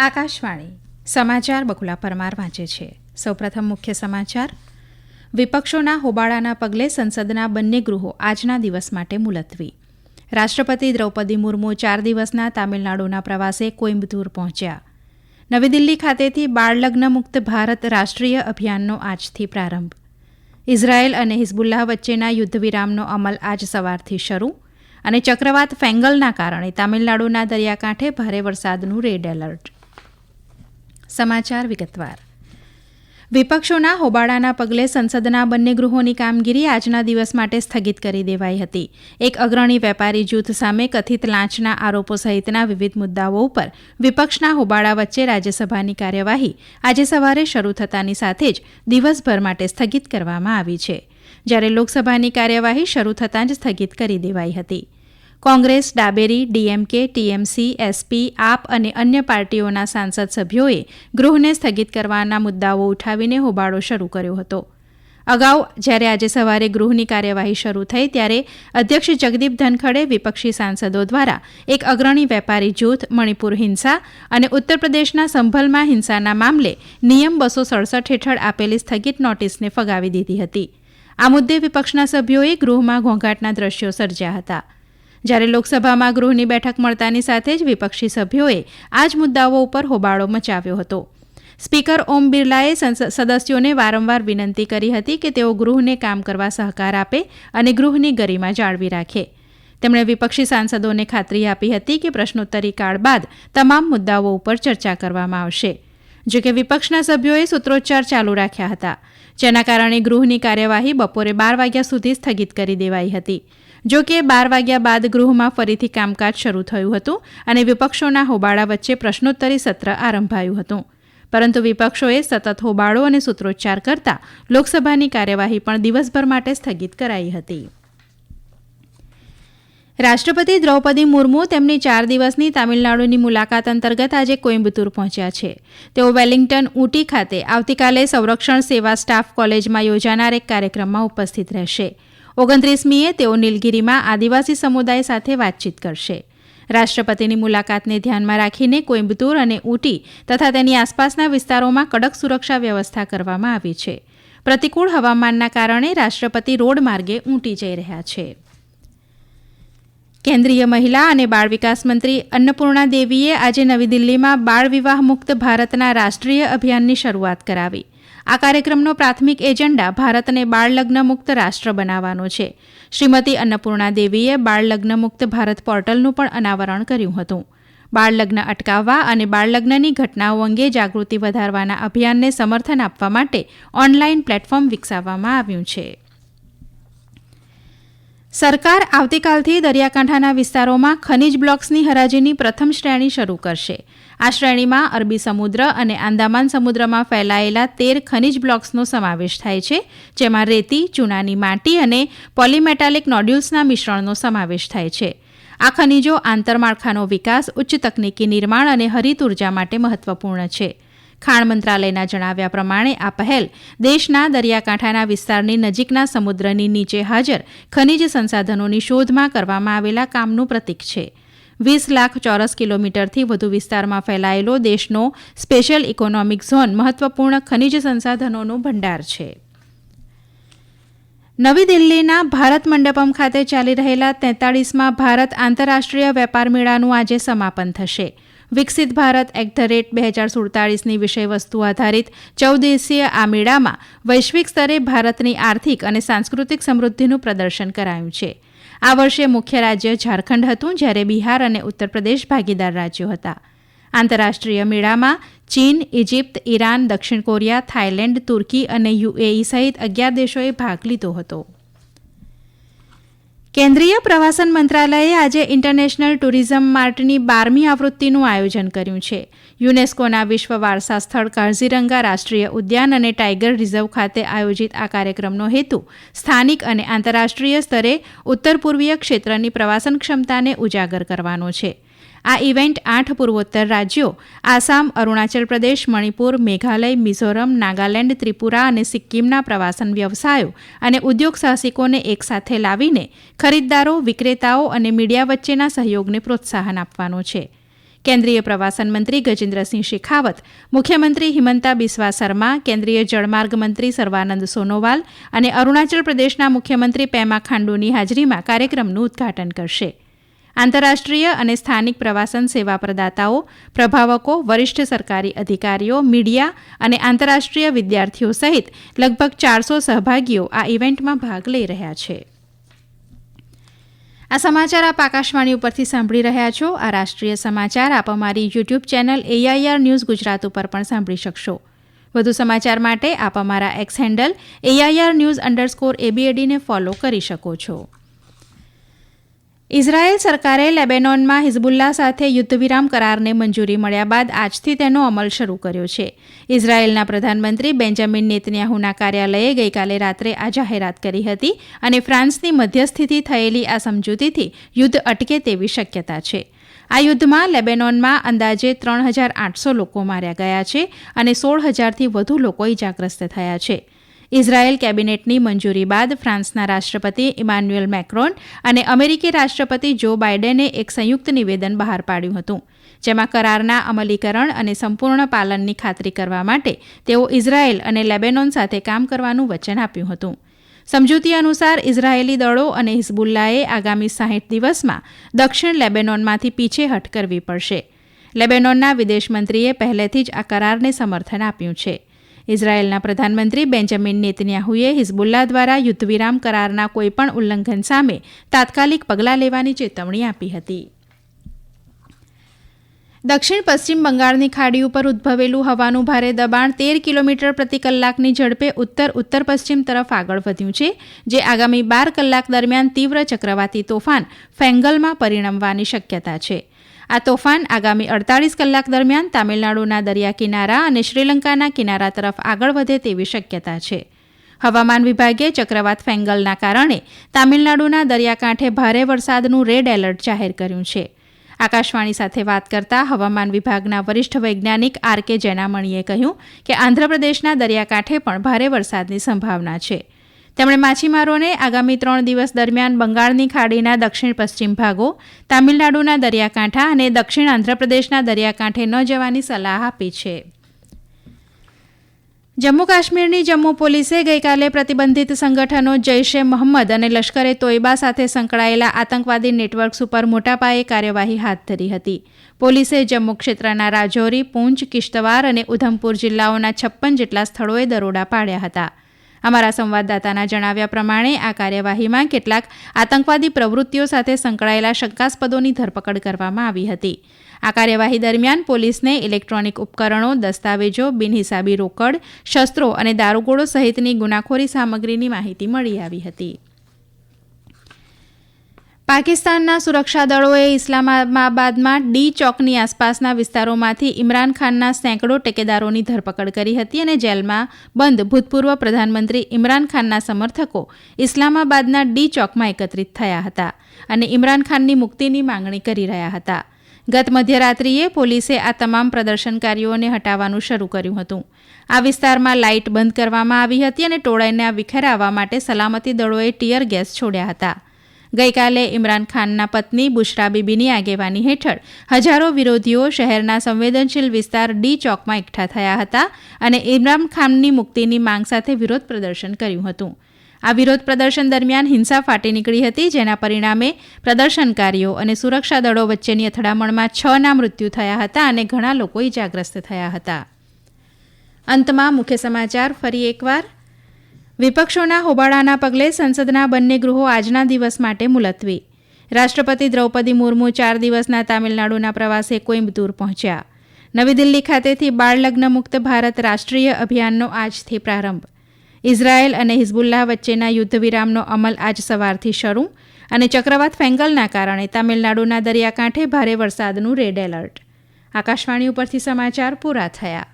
આકાશવાણી સમાચાર બકુલા પરમાર વાંચે છે. સૌપ્રથમ મુખ્ય સમાચાર. વિપક્ષોના હોબાળાના પગલે સંસદના બંને ગૃહો આજના દિવસ માટે મુલતવી. રાષ્ટ્રપતિ દ્રૌપદી મુર્મુ 4 દિવસના તામિલનાડુના પ્રવાસે કોઇમ્બતુર પહોંચ્યા. નવી દિલ્હી ખાતેથી બાળલગ્ન મુક્ત ભારત રાષ્ટ્રીય અભિયાનનો આજથી પ્રારંભ. ઇઝરાયેલ અને હિઝબુલ્લાહ વચ્ચેના યુદ્ધ વિરામનો અમલ આજ સવારથી શરૂ. અને ચક્રવાત ફેંગલના કારણે તામિલનાડુના દરિયાકાંઠે ભારે વરસાદનું રેડ એલર્ટ. સમાચાર વિગતવાર. વિપક્ષોના હોબાળાના પગલે સંસદના બંને ગૃહોની કામગીરી આજના દિવસ માટે સ્થગિત કરી દેવાઈ હતી. એક અગ્રણી વેપારી જૂથ સામે કથિત લાંચના આરોપો સહિતના વિવિધ મુદ્દાઓ ઉપર વિપક્ષના હોબાળા વચ્ચે રાજ્યસભાની કાર્યવાહી આજે સવારે શરૂ થતાની સાથે જ દિવસભર માટે સ્થગિત કરવામાં આવી છે, જ્યારે લોકસભાની કાર્યવાહી શરૂ થતાં જ સ્થગિત કરી દેવાઈ હતી. કોંગ્રેસ, ડાબેરી, ડીએમકે, ટીએમસી, એસપી, આપ અને અન્ય પાર્ટીઓના સાંસદ સભ્યોએ ગૃહને સ્થગિત કરવાના મુદ્દાઓ ઉઠાવીને હોબાળો શરૂ કર્યો હતો. અગાઉ જ્યારે આજે સવારે ગૃહની કાર્યવાહી શરૂ થઈ ત્યારે અધ્યક્ષ જગદીપ ધનખડે વિપક્ષી સાંસદો દ્વારા એક અગ્રણી વેપારી જૂથ, મણિપુર હિંસા અને ઉત્તર પ્રદેશના સંભલમાં હિંસાના મામલે નિયમ 267 હેઠળ આપેલી સ્થગિત નોટિસને ફગાવી દીધી હતી. આ મુદ્દે વિપક્ષના સભ્યોએ ગૃહમાં ઘોંઘાટના દ્રશ્યો સર્જ્યા હતા. જ્યારે લોકસભામાં ગૃહની બેઠક મળતાની સાથે જ વિપક્ષી સભ્યોએ આ જ મુદ્દાઓ ઉપર હોબાળો મચાવ્યો હતો. સ્પીકર ઓમ બિરલાએ સદસ્યોને વારંવાર વિનંતી કરી હતી કે તેઓ ગૃહને કામ કરવા સહકાર આપે અને ગૃહની ગરિમા જાળવી રાખે. તેમણે વિપક્ષી સાંસદોને ખાતરી આપી હતી કે પ્રશ્નોત્તરી કાળ બાદ તમામ મુદ્દાઓ ઉપર ચર્ચા કરવામાં આવશે. જો કે વિપક્ષના સભ્યોએ સૂત્રોચ્ચાર ચાલુ રાખ્યા હતા, જેના કારણે ગૃહની કાર્યવાહી બપોરે 12 વાગ્યા સુધી સ્થગિત કરી દેવાઈ હતી. જો કે 12 વાગ્યા બાદ ગૃહમાં ફરીથી કામકાજ શરૂ થયું હતું અને વિપક્ષોના હોબાળા વચ્ચે પ્રશ્નોત્તરી સત્ર આરંભાયું હતું. પરંતુ વિપક્ષોએ સતત હોબાળો અને સૂત્રોચ્ચાર કરતા લોકસભાની કાર્યવાહી પણ દિવસભર માટે સ્થગિત કરાઈ હતી. રાષ્ટ્રપતિ દ્રૌપદી મુર્મુ તેમની 4 દિવસની તામિલનાડુની મુલાકાત અંતર્ગત આજે કોઇમ્બતુર પહોંચ્યા છે. તેઓ વેલિંગ્ટન, ઊટી ખાતે આવતીકાલે સંરક્ષણ સેવા સ્ટાફ કોલેજમાં યોજાનાર એક કાર્યક્રમમાં ઉપસ્થિત રહેશે. 29મીએ તેઓ નીલગિરીમાં આદિવાસી સમુદાય સાથે વાતચીત કરશે. રાષ્ટ્રપતિની મુલાકાતને ધ્યાનમાં રાખીને કોઇમ્બતુર અને ઊટી તથા તેની આસપાસના વિસ્તારોમાં કડક સુરક્ષા વ્યવસ્થા કરવામાં આવી છે. પ્રતિકૂળ હવામાનના કારણે રાષ્ટ્રપતિ રોડ માર્ગે ઊટી જઈ રહ્યા છે. કેન્દ્રીય મહિલા અને બાળ વિકાસ મંત્રી અન્નપૂર્ણા દેવીએ આજે નવી દિલ્હીમાં બાળ વિવાહ મુક્ત ભારતના રાષ્ટ્રીય અભિયાનની શરૂઆત કરાવી. આ કાર્યક્રમનો પ્રાથમિક એજન્ડા ભારતને બાળલગ્ન મુક્ત રાષ્ટ્ર બનાવવાનો છે. શ્રીમતી અન્નપૂર્ણા દેવીએ બાળલગ્ન મુક્ત ભારત પોર્ટલનું પણ અનાવરણ કર્યું હતું. બાળલગ્ન અટકાવવા અને બાળલગ્નની ઘટનાઓ અંગે જાગૃતિ વધારવાના અભિયાનને સમર્થન આપવા માટે ઓનલાઈન પ્લેટફોર્મ વિકસાવવામાં આવ્યું છે. સરકાર આવતીકાલથી દરિયાકાંઠાના વિસ્તારોમાં ખનીજ બ્લોક્સની હરાજીની પ્રથમ શ્રેણી શરૂ કરશે. આ શ્રેણીમાં અરબી સમુદ્ર અને આંદામાન સમુદ્રમાં ફેલાયેલા 13 ખનીજ બ્લોક્સનો સમાવેશ થાય છે, જેમાં રેતી, ચૂનાની માટી અને પોલીમેટાલિક નોડ્યુલ્સના મિશ્રણનો સમાવેશ થાય છે. આ ખનીજો આંતરમાળખાનો વિકાસ, ઉચ્ચ તકનીકી નિર્માણ અને હરિત ઉર્જા માટે મહત્વપૂર્ણ છે. ખાણ મંત્રાલયના જણાવ્યા પ્રમાણે આ પહેલ દેશના દરિયાકાંઠાના વિસ્તારની નજીકના સમુદ્રની નીચે હાજર ખનીજ સંસાધનોની શોધમાં કરવામાં આવેલા કામનું પ્રતીક છે. 20 લાખ ચોરસ કિલોમીટરથી વધુ વિસ્તારમાં ફેલાયેલો દેશનો સ્પેશિયલ ઇકોનોમિક ઝોન મહત્વપૂર્ણ ખનીજ સંસાધનોનું ભંડાર છે. નવી દિલ્હીના ભારત મંડપમ ખાતે ચાલી રહેલા 43મા ભારત આંતરરાષ્ટ્રીય વેપાર મેળાનું આજે સમાપન થશે. વિકસિત ભારત @2047ની વિષયવસ્તુ આધારિત 14 દિવસીય આ મેળામાં વૈશ્વિક સ્તરે ભારતની આર્થિક અને સાંસ્કૃતિક સમૃદ્ધિનું પ્રદર્શન કરાયું છે. આ વર્ષે મુખ્ય રાજ્ય ઝારખંડ હતું, જ્યારે બિહાર અને ઉત્તર પ્રદેશ ભાગીદાર રાજ્યો હતા. આંતરરાષ્ટ્રીય મેળામાં ચીન, ઇજિપ્ત, ઈરાન, દક્ષિણ કોરિયા, થાઇલેન્ડ, તુર્કી અને યુએઈ સહિત 11 દેશોએ ભાગ લીધો હતો. કેન્દ્રીય પ્રવાસન મંત્રાલયે આજે ઇન્ટરનેશનલ ટુરિઝમ માર્ટની 12મી આવૃત્તિનું આયોજન કર્યું છે. યુનેસ્કોના વિશ્વ વારસા સ્થળ કાઝીરંગા રાષ્ટ્રીય ઉદ્યાન અને ટાઇગર રિઝર્વ ખાતે આયોજિત આ કાર્યક્રમનો હેતુ સ્થાનિક અને આંતરરાષ્ટ્રીય સ્તરે ઉત્તર પૂર્વીય ક્ષેત્રની પ્રવાસન ક્ષમતાને ઉજાગર કરવાનો છે. આ ઇવેન્ટ 8 પૂર્વોત્તર રાજ્યો આસામ, અરુણાચલ પ્રદેશ, મણિપુર, મેઘાલય, મિઝોરમ, નાગાલેન્ડ, ત્રિપુરા અને સિક્કિમના પ્રવાસન વ્યવસાયો અને ઉદ્યોગ સાહસિકોને એકસાથે લાવીને ખરીદદારો, વિક્રેતાઓ અને મીડિયા વચ્ચેના સહયોગને પ્રોત્સાહન આપવાનો છે. કેન્દ્રીય પ્રવાસન મંત્રી ગજેન્દ્રસિંહ શેખાવત, મુખ્યમંત્રી હિમંતા બિસ્વા શર્મા, કેન્દ્રીય જળમાર્ગ મંત્રી સર્વાનંદ સોનોવાલ અને અરુણાચલ પ્રદેશના મુખ્યમંત્રી પેમા ખાંડુની હાજરીમાં કાર્યક્રમનું ઉદ્ઘાટન કરશે. આંતરરાષ્ટ્રીય અને સ્થાનિક પ્રવાસન સેવા પ્રદાતાઓ, પ્રભાવકો, વરિષ્ઠ સરકારી અધિકારીઓ, મીડિયા અને આંતરરાષ્ટ્રીય વિદ્યાર્થીઓ સહિત લગભગ 400 સહભાગીઓ આ ઇવેન્ટમાં ભાગ લઈ રહ્યા છે. આ સમાચાર આપ આકાશવાણી ઉપરથી સાંભળી રહ્યા છો. આ રાષ્ટ્રીય સમાચાર આપ અમારી YouTube channel AIR news Gujarat ઉપર પણ સાંભળી શકશો. વધુ સમાચાર માટે આપ અમારા એક્સ હેન્ડલ AIR_ABAD ને ફોલો કરી શકો છો. ઇઝરાયેલ સરકારે લેબેનોનમાં હિઝબુલ્લા સાથે યુદ્ધવિરામ કરારને મંજૂરી મળ્યા બાદ આજથી તેનો અમલ શરૂ કર્યો છે. ઇઝરાયેલના પ્રધાનમંત્રી બેન્જામિન નેતન્યાહુના કાર્યાલયે ગઈકાલે રાત્રે આ જાહેરાત કરી હતી અને ફ્રાન્સની મધ્યસ્થીથી થયેલી આ સમજૂતીથી યુદ્ધ અટકે તેવી શક્યતા છે. આ યુદ્ધમાં લેબેનોનમાં અંદાજે 3,800 લોકો માર્યા ગયા છે અને 16,000થી વધુ લોકો ઇજાગ્રસ્ત થયા છે. ઇઝરાયેલ કેબિનેટની મંજૂરી બાદ ફ્રાન્સના રાષ્ટ્રપતિ ઇમાન્યુએલ મેક્રોન અને અમેરિકી રાષ્ટ્રપતિ જો બાઇડેને એક સંયુક્ત નિવેદન બહાર પાડ્યું હતું, જેમાં કરારના અમલીકરણ અને સંપૂર્ણ પાલનની ખાતરી કરવા માટે તેઓ ઇઝરાયેલ અને લેબેનોન સાથે કામ કરવાનું વચન આપ્યું હતું. સમજૂતી અનુસાર ઇઝરાયેલી દળો અને હિઝબુલ્લાએ આગામી 60 દિવસમાં દક્ષિણ લેબેનોનમાંથી પીછેહઠ કરવી પડશે. લેબેનોનના વિદેશમંત્રીએ પહેલેથી જ આ કરારને સમર્થન આપ્યું છે. ઇઝરાયેલના પ્રધાનમંત્રી બેન્જામિન નેતન્યાહુએ હિઝબુલ્લા દ્વારા યુદ્ધવિરામ કરારના કોઈપણ ઉલ્લંઘન સામે તાત્કાલિક પગલાં લેવાની ચેતવણી આપી હતી. દક્ષિણ પશ્ચિમ બંગાળની ખાડી ઉપર ઉદ્ભવેલું હવાનું ભારે દબાણ 13 કિલોમીટર પ્રતિ કલાકની ઝડપે ઉત્તર પશ્ચિમ તરફ આગળ વધ્યું છે, જે આગામી 12 કલાક દરમિયાન તીવ્ર ચક્રવાતી તોફાન ફેંગલમાં પરિણમવાની શક્યતા છે. આ તોફાન આગામી 48 કલાક દરમિયાન તામિલનાડુના દરિયા કિનારા અને શ્રીલંકાના કિનારા તરફ આગળ વધે તેવી શક્યતા છે. હવામાન વિભાગે ચક્રવાત ફેંગલના કારણે તામિલનાડુના દરિયાકાંઠે ભારે વરસાદનું રેડ એલર્ટ જાહેર કર્યું છે. આકાશવાણી સાથે વાત કરતા હવામાન વિભાગના વરિષ્ઠ વૈજ્ઞાનિક RK જૈનામણીએ કહ્યું કે આંધ્રપ્રદેશના દરિયાકાંઠે પણ ભારે વરસાદની સંભાવના છે. તેમણે માછીમારોને આગામી 3 દિવસ દરમિયાન બંગાળની ખાડીના દક્ષિણ પશ્ચિમ ભાગો, તામિલનાડુના દરિયાકાંઠા અને દક્ષિણ આંધ્રપ્રદેશના દરિયાકાંઠે ન જવાની સલાહ આપી છે. જમ્મુ કાશ્મીરની જમ્મુ પોલીસે ગઈકાલે પ્રતિબંધિત સંગઠનો જૈશ-એ મોહમ્મદ અને લશ્કરે તોયબા સાથે સંકળાયેલા આતંકવાદી નેટવર્ક્સ ઉપર મોટાપાયે કાર્યવાહી હાથ ધરી હતી. પોલીસે જમ્મુ ક્ષેત્રના રાજૌરી, પૂંચ, કિશ્તવાર અને ઉધમપુર જિલ્લાઓના 56 જેટલા સ્થળોએ દરોડા પાડ્યા હતા. અમારા સંવાદદાતાના જણાવ્યા પ્રમાણે આ કાર્યવાહીમાં કેટલાક આતંકવાદી પ્રવૃત્તિઓ સાથે સંકળાયેલા શંકાસ્પદોની ધરપકડ કરવામાં આવી હતી. આ કાર્યવાહી દરમિયાન પોલીસને ઇલેક્ટ્રોનિક ઉપકરણો, દસ્તાવેજો, બિનહિસાબી રોકડ, શસ્ત્રો અને દારૂગોળો સહિતની ગુનાખોરી સામગ્રીની માહિતી મળી આવી હતી. પાકિસ્તાનના સુરક્ષા દળોએ ઇસ્લામાબાદમાં ડી ચોકની આસપાસના વિસ્તારોમાંથી ઇમરાન ખાનના સેંકડો ટેકેદારોની ધરપકડ કરી હતી અને જેલમાં બંધ ભૂતપૂર્વ પ્રધાનમંત્રી ઇમરાન ખાનના સમર્થકો ઇસ્લામાબાદના ડી ચોકમાં એકત્રિત થયા હતા અને ઇમરાન ખાનની મુક્તિની માંગણી કરી રહ્યા હતા. ગત મધ્યરાત્રિએ પોલીસે આ તમામ પ્રદર્શનકારીઓને હટાવવાનું શરૂ કર્યું હતું. આ વિસ્તારમાં લાઇટ બંધ કરવામાં આવી હતી અને ટોળાઈને વિખેરાવવા માટે સલામતી દળોએ ટીયર ગેસ છોડ્યા હતા. ગઈકાલે ઇમરાન ખાનના પત્ની બુશરા બીબીની આગેવાની હેઠળ હજારો વિરોધીઓ શહેરના સંવેદનશીલ વિસ્તાર ડી ચોકમાં એકઠા થયા હતા અને ઇમરાન ખાનની મુક્તિની માંગ સાથે વિરોધ પ્રદર્શન કર્યું હતું. આ વિરોધ પ્રદર્શન દરમિયાન હિંસા ફાટી નીકળી હતી, જેના પરિણામે પ્રદર્શનકારીઓ અને સુરક્ષા દળો વચ્ચેની અથડામણમાં 6ના મૃત્યુ થયા હતા અને ઘણા લોકો ઇજાગ્રસ્ત થયા હતા. અંતમાં મુખ્ય સમાચાર ફરી એકવાર. વિપક્ષોના હોબાળાના પગલે સંસદના બંને ગૃહો આજના દિવસ માટે મુલતવી. રાષ્ટ્રપતિ દ્રૌપદી મુર્મુ 4 દિવસના તામિલનાડુના પ્રવાસે કોઇમ્બતુર પહોંચ્યા. નવી દિલ્હી ખાતેથી બાળ લગ્ન મુક્ત ભારત રાષ્ટ્રીય અભિયાનનો આજથી પ્રારંભ. ઇઝરાયેલ અને હિઝબુલ્લાહ વચ્ચેના યુદ્ધવિરામનો અમલ આજ સવારથી શરૂ અને ચક્રવાત ફેંગલના કારણે તામિલનાડુના દરિયાકાંઠે ભારે વરસાદનું રેડ એલર્ટ. આકાશવાણી ઉપરથી સમાચાર પૂરા થયા.